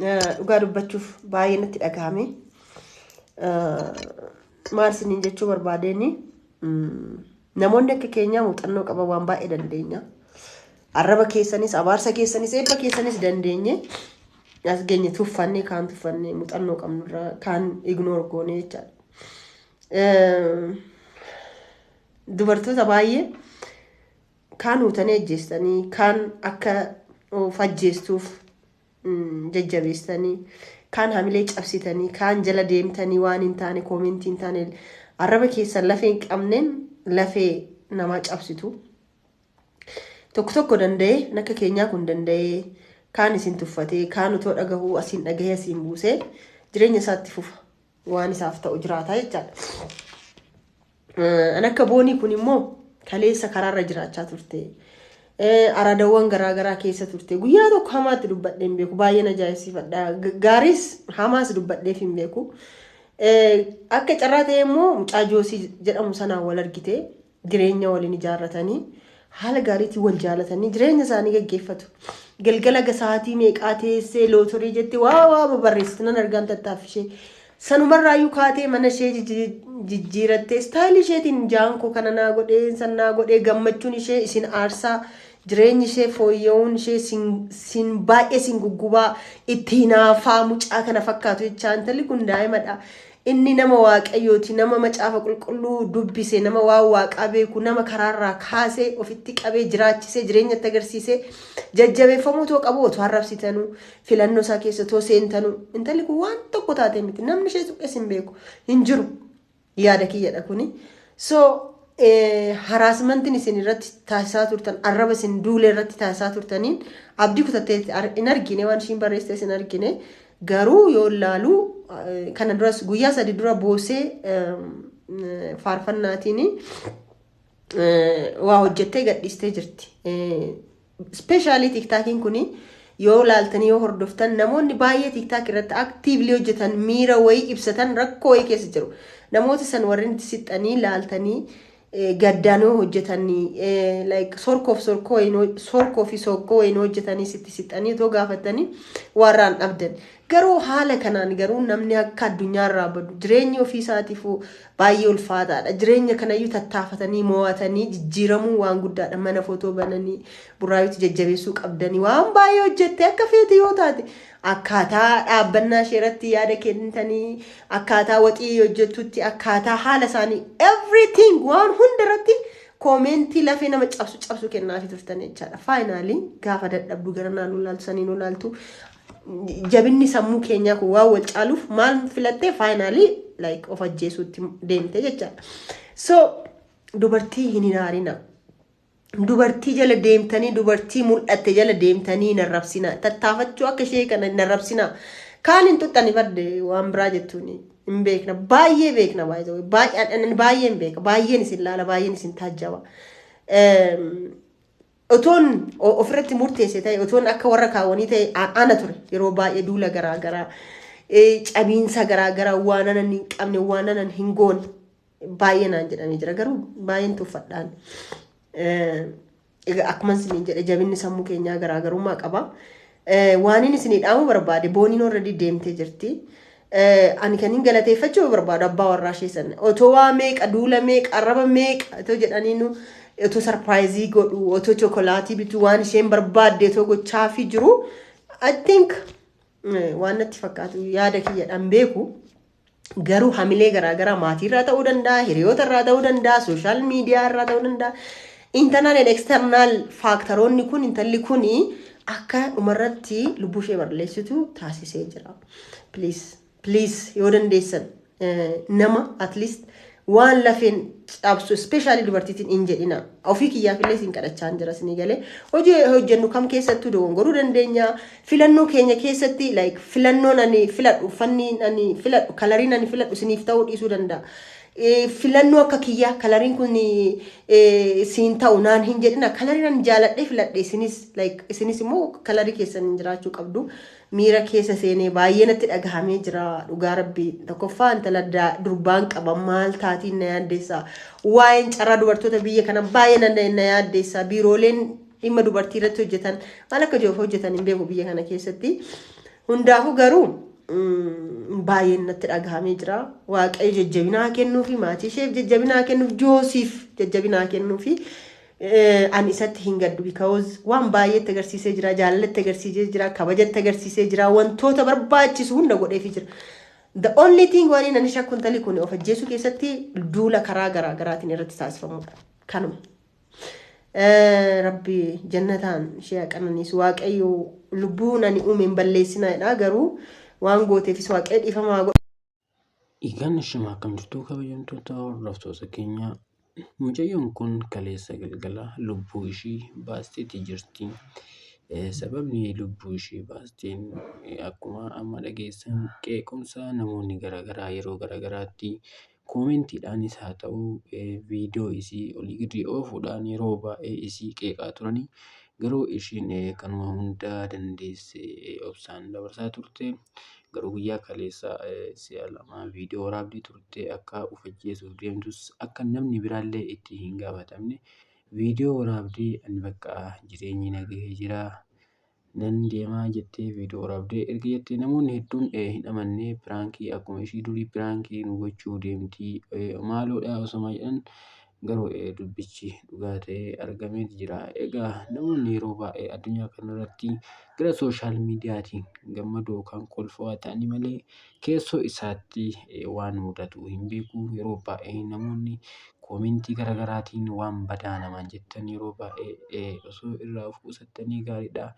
dhugaa dubbachuuf baay'ee natti dhagahame. Maal isiniin jechuu barbaadeen namoonni akka keenyaa muuxannoo qaba waan baay'ee dandeenya. Arraba keessanis abaarsa keessanis eebba keessanis dandeenye as geenye tuffannee kaan tuffannee muuxannoo qabnurraa kaan ignoor goonee jechaadha. Dubartoota baay'ee kaan huutanii ajjeestanii kaan akka fajjeestuuf jajjabeestanii kaan hamilee cabsitanii kaan jala deemtanii waan hin taane koomentii hin taane arraba keessan lafee hin qabneen lafee namaa cabsitu. Tokko danda'ee nakka keenyaa kun danda'ee kaan isin tuffatee kaan utoo dhagahuu asiin dhagahee asiin buusee jireenya isaatti fufa waan isaaf ta'u jiraata jechaadha. An akka boonii kun immoo kaleessa karaarra jiraachaa turte. Aradawwan garaagaraa keessa turte. Guyyaa tokko hamaatti dubbadhee hin beeku. Baay'een ajaa'ibsiifadha. Gaaris hamaas dubbadheef hin beeku. Akka carraa ta'e immoo mucaa Joosii jedhamu sanaan wal argite jireenya waliin ijaarratanii haala gaariitiin wal jaalatanii jireenya isaanii gaggeeffatu. Galgala sa'aatii meeqaa teessee lootorii jettee waa babarreessitu nan argaan tattaaffishee. Sanumarraayyuu kaatee mana ishee jijjiirattee istaayilii isheetiin jaankoo kana naa godhee sannaa godhee gammachuun ishee isin aarsaa jireenyi ishee fooyya'uun ishee sin baay'ee sin guggubaa itti hinaafaa mucaa kana fakkaatu jechaa intalli kun daa'imadha. Inni nama waaqayyooti nama macaafa qulqulluu dubbise nama waa waaqaa beeku nama karaarraa kaasee ofitti qabee jiraachisee jireenyatti agarsiisee jajjabeeffamuu too qabu otoo arrabsitanuu filannoo isaa keessa too seentanuu intalli kun waan tokko taatee miti namni ishee suphee sin beeku hin jiru yaada kiyyadha kuni. So haraasmantiin isin irratti taasisaa turtan arraba isin duulee irratti taasisaa turtaniin abdii kutattee hin argine waan ishiin barreessite hin argine. Garuu yoo laaluu kana duras guyyaa 3 dura boosee faarfannaatiin waa hojjettee gadhiistee jirti. Speeshaalii tiktaakiin kun yoo laaltanii yoo hordoftan namoonni baay'ee tiktaak irratti aktiivli hojjetan miira wayii ibsatan rakkoo wayii keessa jiru. Namoota san warreen sixanii laaltanii gaddaanoo hojjetanii like sorkoo fi sokkoo wayii hojjetanii sitti sixanii too gaafatanii warraan dhabdan. Garuu haala kanaan garuu namni akka addunyaarraa badu jireenya ofii isaatiif baay'ee ulfaataadha. Jireenya kanayyuu tattaafatanii mo'atanii jijjiiramuu waan guddaadha. Mana footoo bananii buraayyuutti jajjabeessuu qabdanii waan baay'ee hojjettee akka feete yoo taate akkaataa dhaabbannaa ishee irratti yaada kennitanii akkaataa waxii hojjettutti akkaataa haala isaanii everything waan hunda irratti koomentii lafee nama cabsu kennaafi turtan jechaadha. Faayinaalii gaafa dadhabdu gara naannoo laaltu saniin olaaltu jabinni sammuu keenyaa kun waan wal caaluuf maal filattee faayinaalii like of ajjeesuutti deemte jechaadha. So dubartii hin hinaarina. Dubartii jala deemtanii dubartii mul'atte jala deemtanii hin arrabsina. Tattaafachuu akka ishee kana hin arrabsina. Kaan hin tuxxani badde waan biraa jettuuni hin beekna. Baay'ee beekna baay'een hin beeka. Baay'een isin laala baay'een isin taajjaba. Otoon ofirratti murteesse ta'e otoon akka warra kaawwanii ta'e ana ture yeroo baay'ee duula garaagaraa cabiinsa garaagaraa waan anan hin qabne waan anan hin goone baay'ee naan jedhamee jira garuu baay'een tuffadhaan akkuma isin jedhe jabinni sammuu keenyaa garaagarummaa qaba. Waan inni isin dhaamu barbaade booniin already deemtee jirti. Ani kan hin galateeffachuu barbaadu abbaa warraa ishee sana otoo waa meeqa duula meeqa arraba meeqa otoo jedhaniinu otoo sarpiraayizii godhu otoo chokolaatii bituu waan isheen barbaadde otoo gochaafii jiru I think waan natti fakkaatu yaada kiyyadhaan beeku. Garuu hamilee garaagaraa maatii irraa ta'uu danda'a hiriyoota irraa ta'uu danda'a sooshaal miidiyaa irraa ta'uu danda'a internal and external faaktaroonni kun intalli kun akka dhumarratti lubbuu ishee balleessitu taasisee jira. Please yoo dandeessan nama at least waan lafeen cabsu especially dubartiitiin hin jedhina. Ofii kiyyaafillee sin kadhachaa jira sinii galee hojii hojjennu kam keessattuu dogongoruu dandeenya. Filannoo keenya keessatti like filannoon ani filadhu uffanni ani filadhu kalariin ani filadhu siniif ta'uu dhiisuu danda'a. Filannoo akka kiyyaa kalariin kun siin ta'u naan hin jedhina. Kalariin ani jaaladhee filadhe isinis immoo kalarii keessan jiraachuu qabdu. Miira keessa seenee baay'ee natti dhagahamee jira dhugaa rabbii tokkoffaa intala durbaan qaba maal taatiin na yaaddeessa waa'een carraa dubartoota biyya kana baay'ee na yaaddeessa biirooleen dhimma dubartii irratti hojjetan maal akka jiruuf hojjetan hin beeku biyya kana keessatti Hundaafuu garuu baay'een natti dhagahamee jira. Waaqayyo jajjabinaa kennuufi maatii isheef jajjabinaa kennuuf Joosiif jajjabinaa kennuufi ani isatti hin gaddu because waan baay'eetti agarsiisee jira, jaalalatti agarsiisee jira, kabajatti agarsiisee jira, wantoota barbaachisu hunda godheefii jira. The only thing waan inni shakkuun talii kun of ajjeesuu keessatti duula karaa garaa garaatiin irratti taasifamudha. Kanuma. Rabbi jannataan ishee qananiisu waaqayyo lubbuun ani uumeen balleessinaadha garuu waan gooteefis waaqayyo dhiifamaa godha. Egaan shima akkam jirtu kabajamtoota hordoftoota keenya. Mucayyoon kun kaleessa galgala lubbuu ishii baasteetii jirti. Sababni lubbuu ishii baasteen akkuma amma dhageessan qeequmsa namoonni garaagaraa yeroo garaagaraatti koomentiidhaanis haa ta'u viidiyoo isii olii gadi oofuudhaan yeroo baay'ee isii qeeqaa turanii garuu ishiin kanuma hunda dandeessee obsaan dabarsaa turte. Garuu guyyaa kaleessa si'a lama viidiyoo waraabdee turte akka of ajjeesuuf deemtus akka namni biraallee itti hin gaafatamne viidiyoo waraabdee ani bakka jireenyi nagahee jira nan deemaa jettee viidiyoo waraabdee erga jettee namoonni hedduun hin amanne piraankii akkuma ishii durii piraankii nu gochuu deemtii maaloodhaa osoma jedhan garuu dubbichi dhugaa ta'ee argamee jira. Egaa namoonni yeroo baay'ee addunyaa kanarratti gara sooshaal miidiyaatiin gammadoo kan kolfaa ta'anii malee keessoo isaatti waan mudatu hin beeku. Yeroo baay'ee namoonni koomentii garaagaraatiin waan badaa namaan jettan yeroo baay'ee osoo irraa of qusattanii gaariidha.